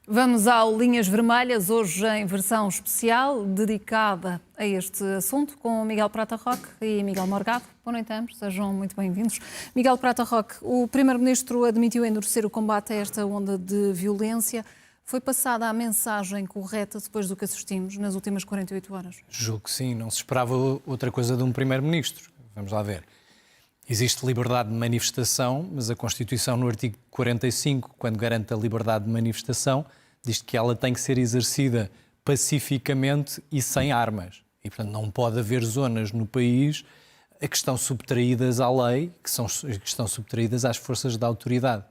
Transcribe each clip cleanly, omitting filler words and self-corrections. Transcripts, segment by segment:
Vamos ao Linhas Vermelhas, hoje em versão especial, dedicada a este assunto, com Miguel Prata Roque e Miguel Morgado. Boa noite a ambos, sejam muito bem-vindos. Miguel Prata Roque, o Primeiro-Ministro admitiu endurecer o combate a esta onda de violência. Foi passada a mensagem correta depois do que assistimos nas últimas 48 horas? Julgo que sim, não se esperava outra coisa de um Primeiro-Ministro. Vamos lá ver. Existe liberdade de manifestação, mas a Constituição, no artigo 45, quando garante a liberdade de manifestação, diz que ela tem que ser exercida pacificamente e sem armas. E, portanto, não pode haver zonas no país que estão subtraídas à lei, que estão subtraídas às forças da autoridade.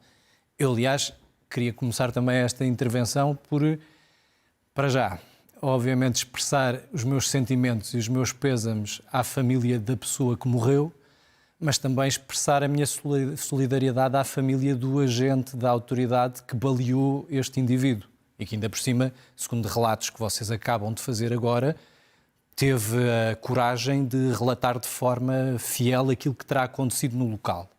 Eu, aliás, queria começar também esta intervenção por, para já, obviamente, expressar os meus sentimentos e os meus pésames à família da pessoa que morreu, mas também expressar a minha solidariedade à família do agente da autoridade que baleou este indivíduo e que ainda por cima, segundo relatos que vocês acabam de fazer agora, teve a coragem de relatar de forma fiel aquilo que terá acontecido no local.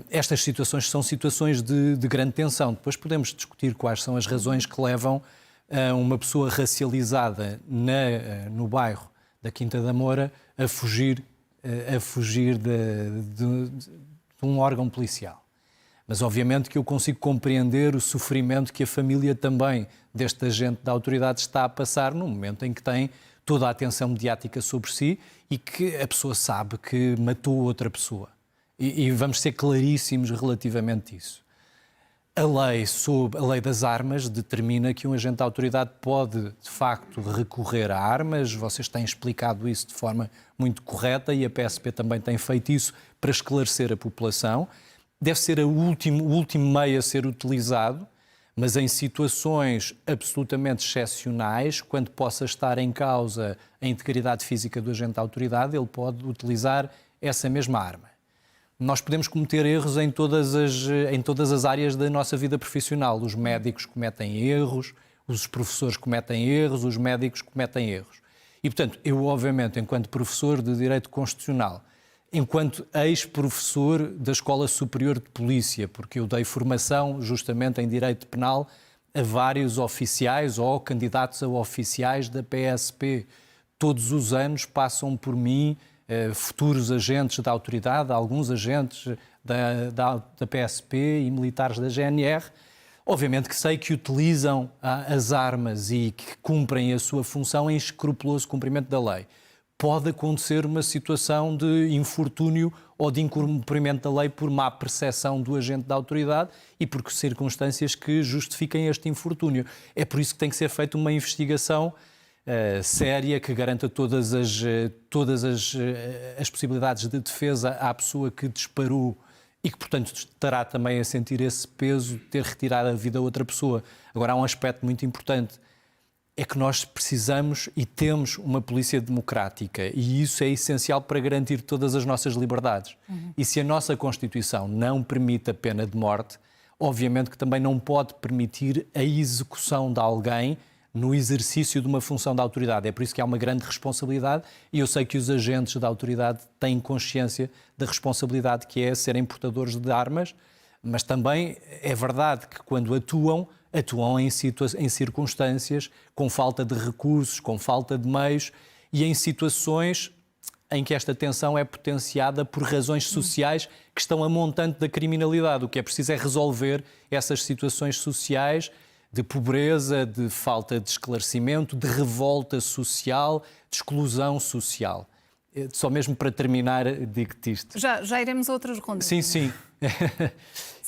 Estas situações são situações de grande tensão. Depois podemos discutir quais são as razões que levam a uma pessoa racializada no bairro da Quinta da Moura a fugir de um órgão policial. Mas obviamente que eu consigo compreender o sofrimento que a família também deste agente da autoridade está a passar no momento em que tem toda a atenção mediática sobre si e que a pessoa sabe que matou outra pessoa. E vamos ser claríssimos relativamente a isso. A lei das armas determina que um agente da autoridade pode, de facto, recorrer a armas. Vocês têm explicado isso de forma muito correta e a PSP também tem feito isso para esclarecer a população. Deve ser o último meio a ser utilizado, mas em situações absolutamente excepcionais, quando possa estar em causa a integridade física do agente da autoridade, ele pode utilizar essa mesma arma. Nós podemos cometer erros em todas as áreas da nossa vida profissional. Os médicos cometem erros, os professores cometem erros, os médicos cometem erros. E, portanto, eu, obviamente, enquanto professor de Direito Constitucional, enquanto ex-professor da Escola Superior de Polícia, porque eu dei formação justamente em Direito Penal a vários oficiais ou candidatos a oficiais da PSP. Todos os anos passam por mim futuros agentes da autoridade, alguns agentes da PSP e militares da GNR, obviamente que sei que utilizam as armas e que cumprem a sua função em escrupuloso cumprimento da lei. Pode acontecer uma situação de infortúnio ou de incumprimento da lei por má percepção do agente da autoridade e por circunstâncias que justifiquem este infortúnio. É por isso que tem que ser feita uma investigação séria, que garanta todas as possibilidades de defesa à pessoa que disparou e que, portanto, estará também a sentir esse peso de ter retirado a vida a outra pessoa. Agora, há um aspecto muito importante, é que nós precisamos e temos uma polícia democrática e isso é essencial para garantir todas as nossas liberdades. E se a nossa Constituição não permite a pena de morte, obviamente que também não pode permitir a execução de alguém no exercício de uma função da autoridade. É por isso que há uma grande responsabilidade e eu sei que os agentes da autoridade têm consciência da responsabilidade que é serem portadores de armas, mas também é verdade que quando atuam em circunstâncias com falta de recursos, com falta de meios e em situações em que esta tensão é potenciada por razões sociais que estão a montante da criminalidade. O que é preciso é resolver essas situações sociais de pobreza, de falta de esclarecimento, de revolta social, de exclusão social. Só mesmo para terminar, digo-te isto. Já iremos a outras rondas. Sim.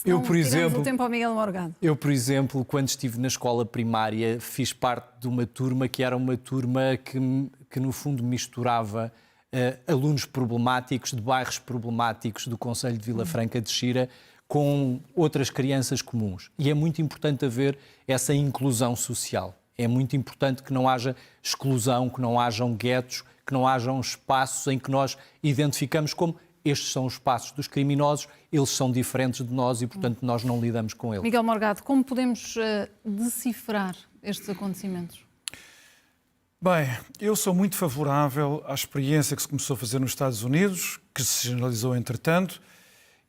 Eu, por exemplo, o tempo ao Miguel Morgado. Eu, por exemplo, quando estive na escola primária, fiz parte de uma turma que era uma turma que no fundo, misturava alunos problemáticos de bairros problemáticos do concelho de Vila Franca de Xira com outras crianças comuns. E é muito importante haver essa inclusão social. É muito importante que não haja exclusão, que não hajam guetos, que não hajam espaços em que nós identificamos como estes são os espaços dos criminosos, eles são diferentes de nós e, portanto, nós não lidamos com eles. Miguel Morgado, como podemos decifrar estes acontecimentos? Bem, eu sou muito favorável à experiência que se começou a fazer nos Estados Unidos, que se generalizou entretanto,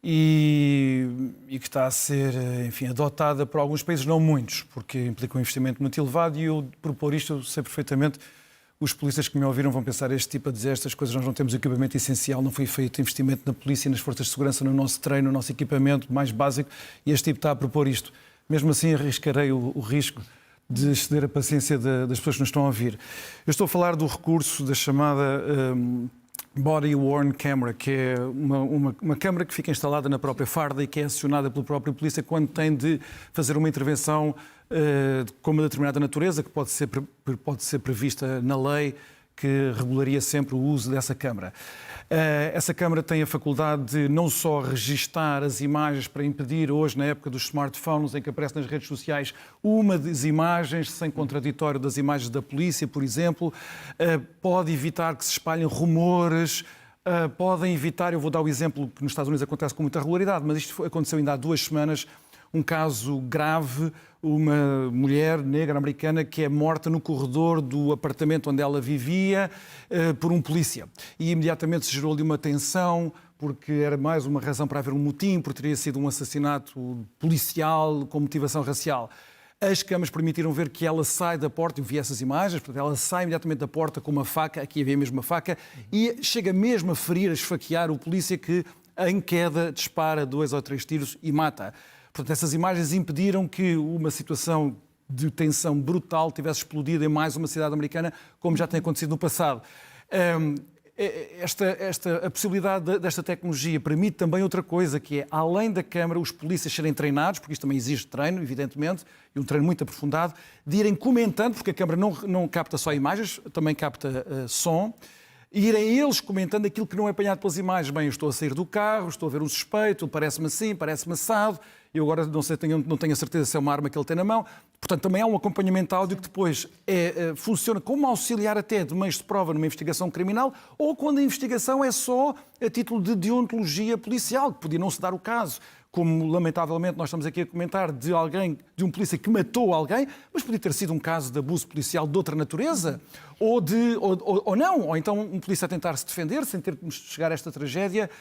e que está a ser, enfim, adotada por alguns países, não muitos, porque implica um investimento muito elevado, e eu propor isto, eu sei perfeitamente, os polícias que me ouviram vão pensar este tipo a dizer estas coisas, nós não temos o equipamento essencial, não foi feito investimento na polícia e nas forças de segurança, no nosso treino, no nosso equipamento mais básico, e este tipo está a propor isto. Mesmo assim, arriscarei o risco de exceder a paciência das pessoas que nos estão a ouvir. Eu estou a falar do recurso da chamada body-worn camera, que é uma câmara que fica instalada na própria farda e que é acionada pelo próprio polícia quando tem de fazer uma intervenção com uma determinada natureza, que pode ser prevista na lei, que regularia sempre o uso dessa câmara. Essa câmara tem a faculdade de não só registar as imagens para impedir, hoje, na época dos smartphones, em que aparece nas redes sociais uma das imagens, sem contraditório das imagens da polícia, por exemplo, pode evitar que se espalhem rumores, podem evitar, eu vou dar o exemplo que nos Estados Unidos acontece com muita regularidade, mas isto aconteceu ainda há 2 semanas, um caso grave, uma mulher negra americana que é morta no corredor do apartamento onde ela vivia por um polícia. E imediatamente se gerou ali uma tensão, porque era mais uma razão para haver um motim, porque teria sido um assassinato policial com motivação racial. As câmaras permitiram ver que ela sai da porta, eu vi essas imagens, portanto, ela sai imediatamente da porta com uma faca, aqui havia mesmo uma faca, e chega mesmo a ferir, a esfaquear o polícia que, em queda, dispara 2 ou 3 tiros e mata. Portanto, essas imagens impediram que uma situação de tensão brutal tivesse explodido em mais uma cidade americana, como já tem acontecido no passado. A possibilidade desta tecnologia permite também outra coisa, que é, além da câmara, os polícias serem treinados, porque isto também exige treino, evidentemente, e um treino muito aprofundado, de irem comentando, porque a câmara não capta só imagens, também capta som, e irem eles comentando aquilo que não é apanhado pelas imagens. Bem, eu estou a sair do carro, estou a ver um suspeito, parece-me assim, parece-me assado, eu agora não tenho a certeza se é uma arma que ele tem na mão. Portanto, também há um acompanhamento áudio que depois funciona como auxiliar até de meios de prova numa investigação criminal, ou quando a investigação é só a título de deontologia policial, que podia não se dar o caso, como lamentavelmente nós estamos aqui a comentar de um polícia que matou alguém, mas podia ter sido um caso de abuso policial de outra natureza, ou não, ou então um polícia a tentar se defender sem ter que chegar a esta tragédia.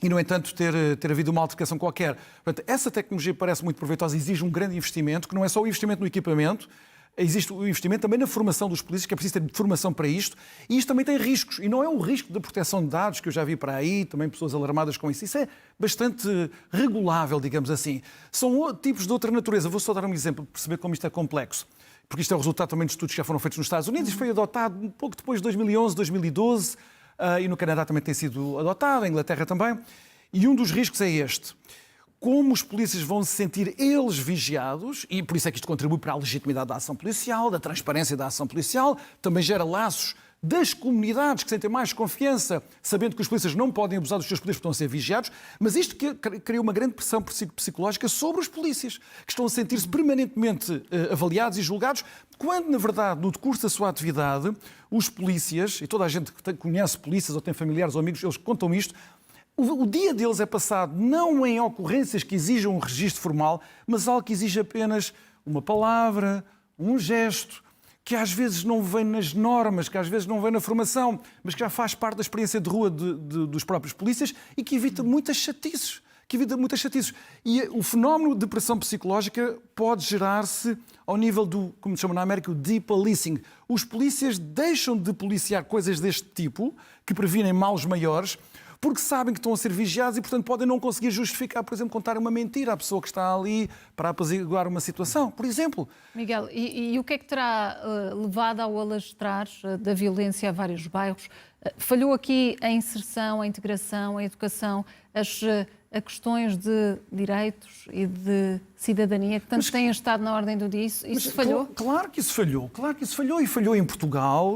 E, no entanto, ter havido uma altercação qualquer. Portanto, essa tecnologia parece muito proveitosa, exige um grande investimento, que não é só o investimento no equipamento, existe o investimento também na formação dos polícias, que é preciso ter formação para isto, e isto também tem riscos, e não é o risco da proteção de dados, que eu já vi para aí, também pessoas alarmadas com isso é bastante regulável, digamos assim. São tipos de outra natureza. Vou só dar um exemplo para perceber como isto é complexo, porque isto é o resultado também de estudos que já foram feitos nos Estados Unidos, e foi adotado um pouco depois de 2011, 2012, e no Canadá também tem sido adotado, a Inglaterra também. E um dos riscos é este. Como os polícias vão se sentir eles vigiados, e por isso é que isto contribui para a legitimidade da ação policial, da transparência da ação policial, também gera laços das comunidades que sentem mais confiança, sabendo que os polícias não podem abusar dos seus poderes porque estão a ser vigiados, mas isto cria uma grande pressão psicológica sobre os polícias, que estão a sentir-se permanentemente avaliados e julgados, quando, na verdade, no decurso da sua atividade, os polícias, e toda a gente que conhece polícias ou tem familiares ou amigos, eles contam isto, o dia deles é passado não em ocorrências que exijam um registro formal, mas algo que exige apenas uma palavra, um gesto, que às vezes não vem nas normas, que às vezes não vem na formação, mas que já faz parte da experiência de rua dos próprios polícias e que evita muitas chatices. E o fenómeno de pressão psicológica pode gerar-se ao nível do, como se chama na América, o depolicing. Os polícias deixam de policiar coisas deste tipo, que previnem males maiores, porque sabem que estão a ser vigiados e, portanto, podem não conseguir justificar, por exemplo, contar uma mentira à pessoa que está ali para apaziguar uma situação, por exemplo. Miguel, e o que é que terá levado ao alastrar da violência a vários bairros? Falhou aqui a inserção, a integração, a educação, a questões de direitos e de cidadania que tanto têm estado na ordem do dia. Isso falhou? Claro que isso falhou e falhou em Portugal,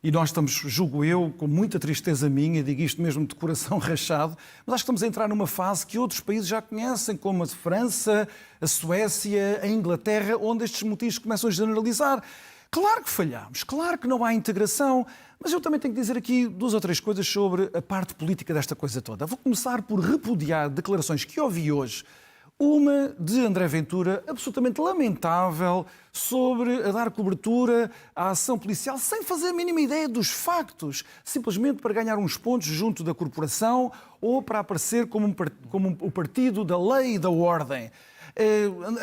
e nós estamos, julgo eu, com muita tristeza minha, digo isto mesmo de coração rachado, mas acho que estamos a entrar numa fase que outros países já conhecem, como a França, a Suécia, a Inglaterra, onde estes motivos começam a generalizar. Claro que falhamos, claro que não há integração, mas eu também tenho que dizer aqui 2 ou 3 coisas sobre a parte política desta coisa toda. Vou começar por repudiar declarações que ouvi hoje. Uma de André Ventura, absolutamente lamentável, sobre a dar cobertura à ação policial sem fazer a mínima ideia dos factos, simplesmente para ganhar uns pontos junto da corporação ou para aparecer como o partido da lei e da ordem.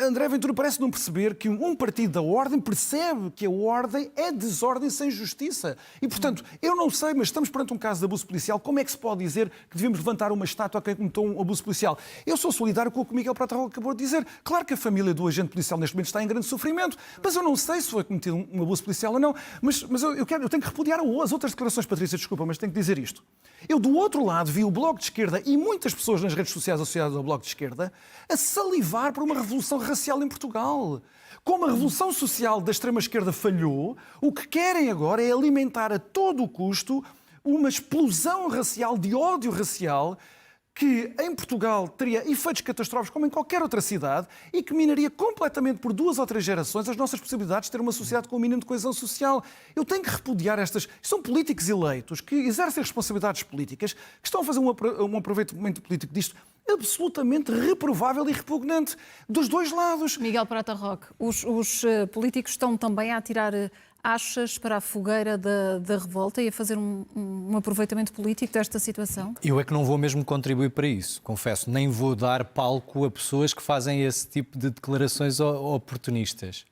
André Ventura parece não perceber que um partido da ordem percebe que a ordem é desordem sem justiça. E, portanto, eu não sei, mas estamos perante um caso de abuso policial. Como é que se pode dizer que devemos levantar uma estátua a quem cometeu um abuso policial? Eu sou solidário com o que o Miguel Prata Roque acabou de dizer. Claro que a família do agente policial neste momento está em grande sofrimento, mas eu não sei se foi cometido um abuso policial ou não. Mas eu tenho que repudiar as outras declarações, Patrícia, desculpa, mas tenho que dizer isto. Eu, do outro lado, vi o Bloco de Esquerda e muitas pessoas nas redes sociais associadas ao Bloco de Esquerda a salivar por uma revolução racial em Portugal. Como a revolução social da extrema-esquerda falhou, o que querem agora é alimentar a todo o custo uma explosão racial, de ódio racial, que em Portugal teria efeitos catastróficos como em qualquer outra cidade e que minaria completamente por 2 ou 3 gerações as nossas possibilidades de ter uma sociedade com um mínimo de coesão social. Eu tenho que repudiar estas... São políticos eleitos que exercem responsabilidades políticas, que estão a fazer um aproveitamento político disto absolutamente reprovável e repugnante dos dois lados. Miguel Prata Roque, os políticos estão também a atirar achas para a fogueira da revolta e a fazer um aproveitamento político desta situação? Eu é que não vou mesmo contribuir para isso, confesso. Nem vou dar palco a pessoas que fazem esse tipo de declarações oportunistas.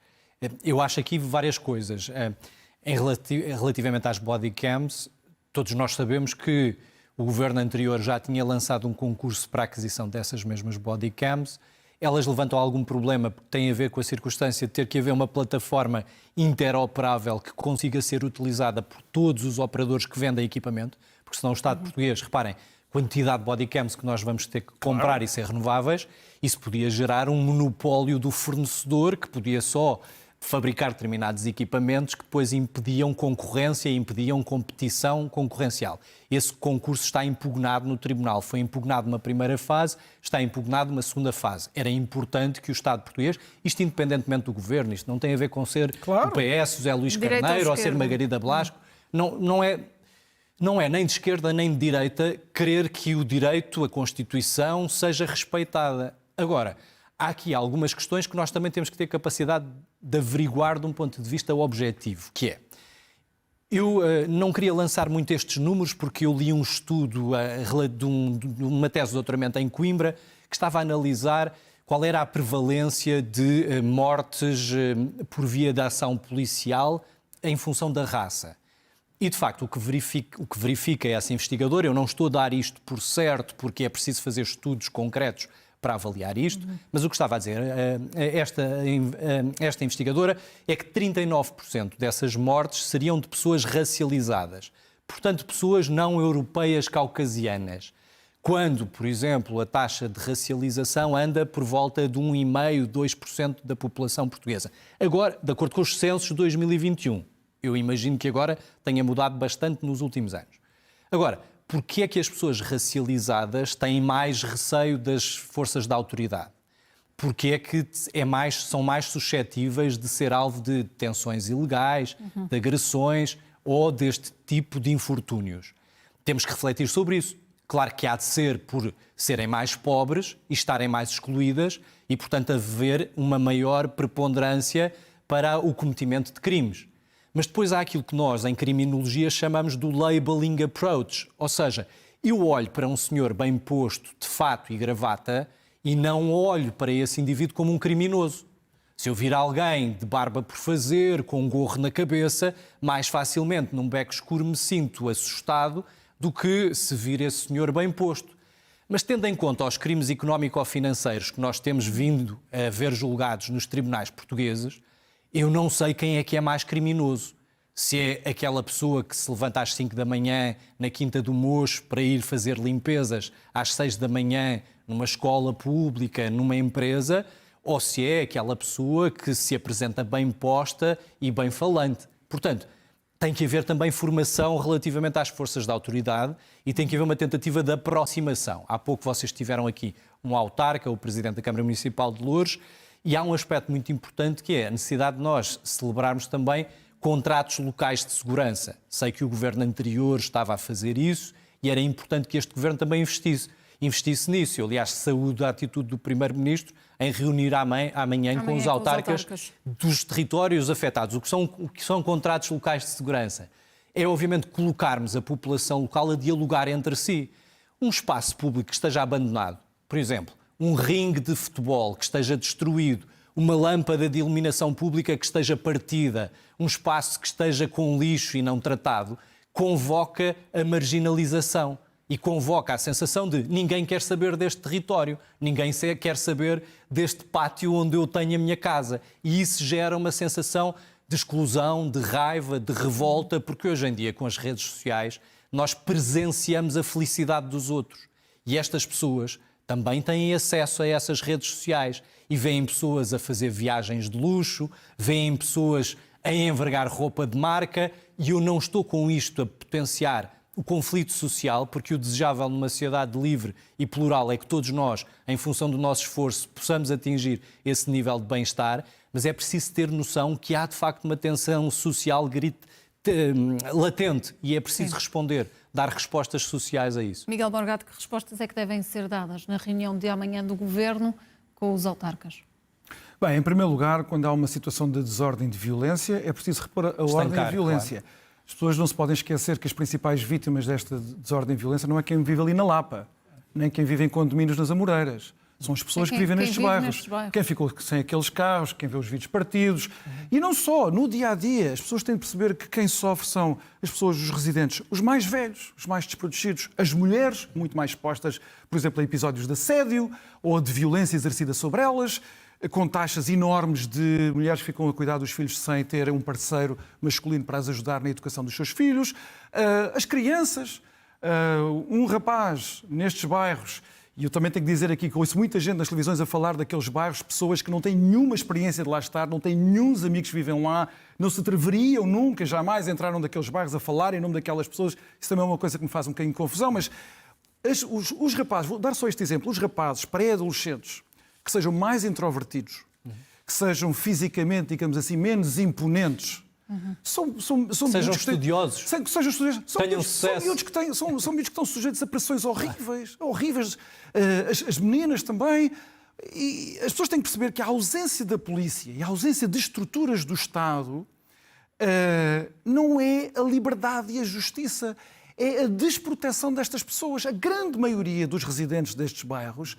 Eu acho aqui várias coisas. Relativamente às bodycams, todos nós sabemos que o governo anterior já tinha lançado um concurso para a aquisição dessas mesmas bodycams. Elas levantam algum problema porque tem a ver com a circunstância de ter que haver uma plataforma interoperável que consiga ser utilizada por todos os operadores que vendem equipamento, porque senão o Estado português, reparem, quantidade de bodycams que nós vamos ter que comprar e ser renováveis, isso podia gerar um monopólio do fornecedor que podia só fabricar determinados equipamentos que depois impediam concorrência e impediam competição concorrencial. Esse concurso está impugnado no Tribunal. Foi impugnado numa primeira fase, está impugnado numa segunda fase. Era importante que o Estado português, isto independentemente do governo, isto não tem a ver com ser o PS, José Luís Carneiro ou ser Margarida Blasco, não é nem de esquerda nem de direita querer que o direito, a Constituição, seja respeitada. Agora, há aqui algumas questões que nós também temos que ter capacidade de averiguar de um ponto de vista objetivo, que é... Eu não queria lançar muito estes números porque eu li um estudo de uma tese de doutoramento em Coimbra que estava a analisar qual era a prevalência de mortes por via da ação policial em função da raça. E, de facto, o que verifica essa investigadora, eu não estou a dar isto por certo porque é preciso fazer estudos concretos para avaliar isto, mas o que estava a dizer esta investigadora é que 39% dessas mortes seriam de pessoas racializadas, portanto, pessoas não europeias caucasianas, quando, por exemplo, a taxa de racialização anda por volta de 1,5%, 2% da população portuguesa. Agora, de acordo com os censos de 2021, eu imagino que agora tenha mudado bastante nos últimos anos. Agora, porquê é que as pessoas racializadas têm mais receio das forças da autoridade? Porque é que são mais suscetíveis de ser alvo de detenções ilegais, de agressões ou deste tipo de infortúnios? Temos que refletir sobre isso. Claro que há de ser por serem mais pobres e estarem mais excluídas e, portanto, haver uma maior preponderância para o cometimento de crimes. Mas depois há aquilo que nós, em criminologia, chamamos do labeling approach. Ou seja, eu olho para um senhor bem posto, de fato e gravata, e não olho para esse indivíduo como um criminoso. Se eu vir alguém de barba por fazer, com um gorro na cabeça, mais facilmente, num beco escuro, me sinto assustado do que se vir esse senhor bem posto. Mas tendo em conta os crimes económico-financeiros que nós temos vindo a ver julgados nos tribunais portugueses, eu não sei quem é que é mais criminoso. Se é aquela pessoa que se levanta às 5 da manhã na Quinta do Mocho para ir fazer limpezas às 6 da manhã numa escola pública, numa empresa, ou se é aquela pessoa que se apresenta bem posta e bem falante. Portanto, tem que haver também formação relativamente às forças da autoridade e tem que haver uma tentativa de aproximação. Há pouco vocês tiveram aqui um autarca, o Presidente da Câmara Municipal de Loures, e há um aspecto muito importante que é a necessidade de nós celebrarmos também contratos locais de segurança. Sei que o governo anterior estava a fazer isso e era importante que este governo também investisse. investisse nisso. Eu, aliás, saúdo a atitude do Primeiro-Ministro em reunir amanhã com os autarcas dos territórios afetados, o que são contratos locais de segurança. É, obviamente, colocarmos a população local a dialogar entre si. Um espaço público que esteja abandonado, por exemplo, um ringue de futebol que esteja destruído, uma lâmpada de iluminação pública que esteja partida, um espaço que esteja com lixo e não tratado, convoca a marginalização e convoca a sensação de ninguém quer saber deste território, ninguém quer saber deste pátio onde eu tenho a minha casa. E isso gera uma sensação de exclusão, de raiva, de revolta, porque hoje em dia, com as redes sociais, nós presenciamos a felicidade dos outros. E estas pessoas também têm acesso a essas redes sociais e veem pessoas a fazer viagens de luxo, veem pessoas a envergar roupa de marca, e eu não estou com isto a potenciar o conflito social, porque o desejável numa sociedade livre e plural é que todos nós, em função do nosso esforço, possamos atingir esse nível de bem-estar, mas é preciso ter noção que há de facto uma tensão social latente e é preciso responder, dar respostas sociais a isso. Miguel Morgado, que respostas é que devem ser dadas na reunião de amanhã do Governo com os autarcas? Bem, em primeiro lugar, quando há uma situação de desordem e de violência, é preciso repor a ordem e a violência. Claro. As pessoas não se podem esquecer que as principais vítimas desta desordem e violência não é quem vive ali na Lapa, nem quem vive em condomínios nas Amoreiras. São as pessoas que vivem nestes bairros. Quem ficou sem aqueles carros, quem vê os vidros partidos. E não só, no dia-a-dia, as pessoas têm de perceber que quem sofre são as pessoas, os residentes, os mais velhos, os mais desprotegidos, as mulheres, muito mais expostas, por exemplo, a episódios de assédio ou de violência exercida sobre elas, com taxas enormes de mulheres que ficam a cuidar dos filhos sem ter um parceiro masculino para as ajudar na educação dos seus filhos. As crianças, um rapaz nestes bairros, e eu também tenho que dizer aqui que ouço muita gente nas televisões a falar daqueles bairros, pessoas que não têm nenhuma experiência de lá estar, não têm nenhum amigos que vivem lá, não se atreveriam nunca, jamais entraram naqueles bairros a falar em nome daquelas pessoas. Isso também é uma coisa que me faz um bocadinho de confusão, mas os rapazes, vou dar só este exemplo, os rapazes pré-adolescentes que sejam mais introvertidos, que sejam fisicamente, digamos assim, menos imponentes, sejam estudiosos, tenham sucesso. São miúdos que estão sujeitos a pressões horríveis. As meninas também. E as pessoas têm que perceber que a ausência da polícia e a ausência de estruturas do Estado não é a liberdade e a justiça. É a desproteção destas pessoas. A grande maioria dos residentes destes bairros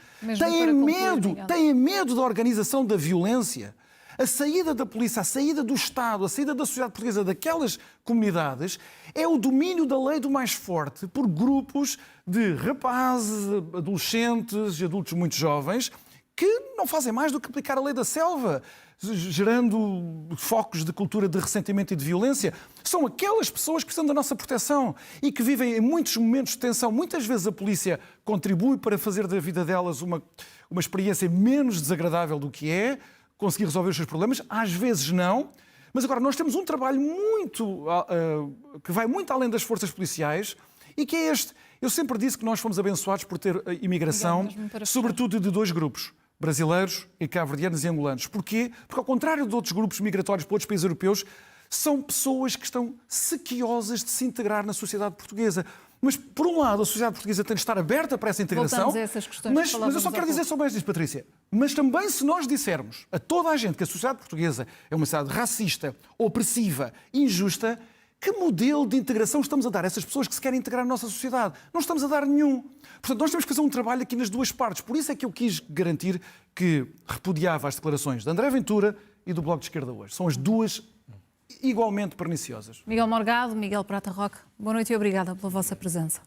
têm medo da organização da violência. A saída da polícia, a saída do Estado, a saída da sociedade portuguesa daquelas comunidades é o domínio da lei do mais forte por grupos de rapazes, adolescentes e adultos muito jovens que não fazem mais do que aplicar a lei da selva, gerando focos de cultura de ressentimento e de violência. São aquelas pessoas que precisam da nossa proteção e que vivem em muitos momentos de tensão. Muitas vezes a polícia contribui para fazer da vida delas uma experiência menos desagradável do que é, conseguir resolver os seus problemas, às vezes não. Mas agora nós temos um trabalho que vai muito além das forças policiais e que é este. Eu sempre disse que nós fomos abençoados por ter imigração, sobretudo de dois grupos, brasileiros e cabo-verdianos e angolanos. Porquê? Porque, ao contrário de outros grupos migratórios para outros países europeus, são pessoas que estão sequiosas de se integrar na sociedade portuguesa. Mas, por um lado, a sociedade portuguesa tem de estar aberta para essa integração. Voltamos a essas questões. Mas eu só quero dizer só mais disso, Patrícia. Mas também, se nós dissermos a toda a gente que a sociedade portuguesa é uma sociedade racista, opressiva, injusta, que modelo de integração estamos a dar a essas pessoas que se querem integrar na nossa sociedade? Não estamos a dar nenhum. Portanto, nós temos que fazer um trabalho aqui nas duas partes. Por isso é que eu quis garantir que repudiava as declarações de André Ventura e do Bloco de Esquerda hoje. São as duas igualmente perniciosas. Miguel Morgado, Miguel Prata Roque, boa noite e obrigada pela vossa presença.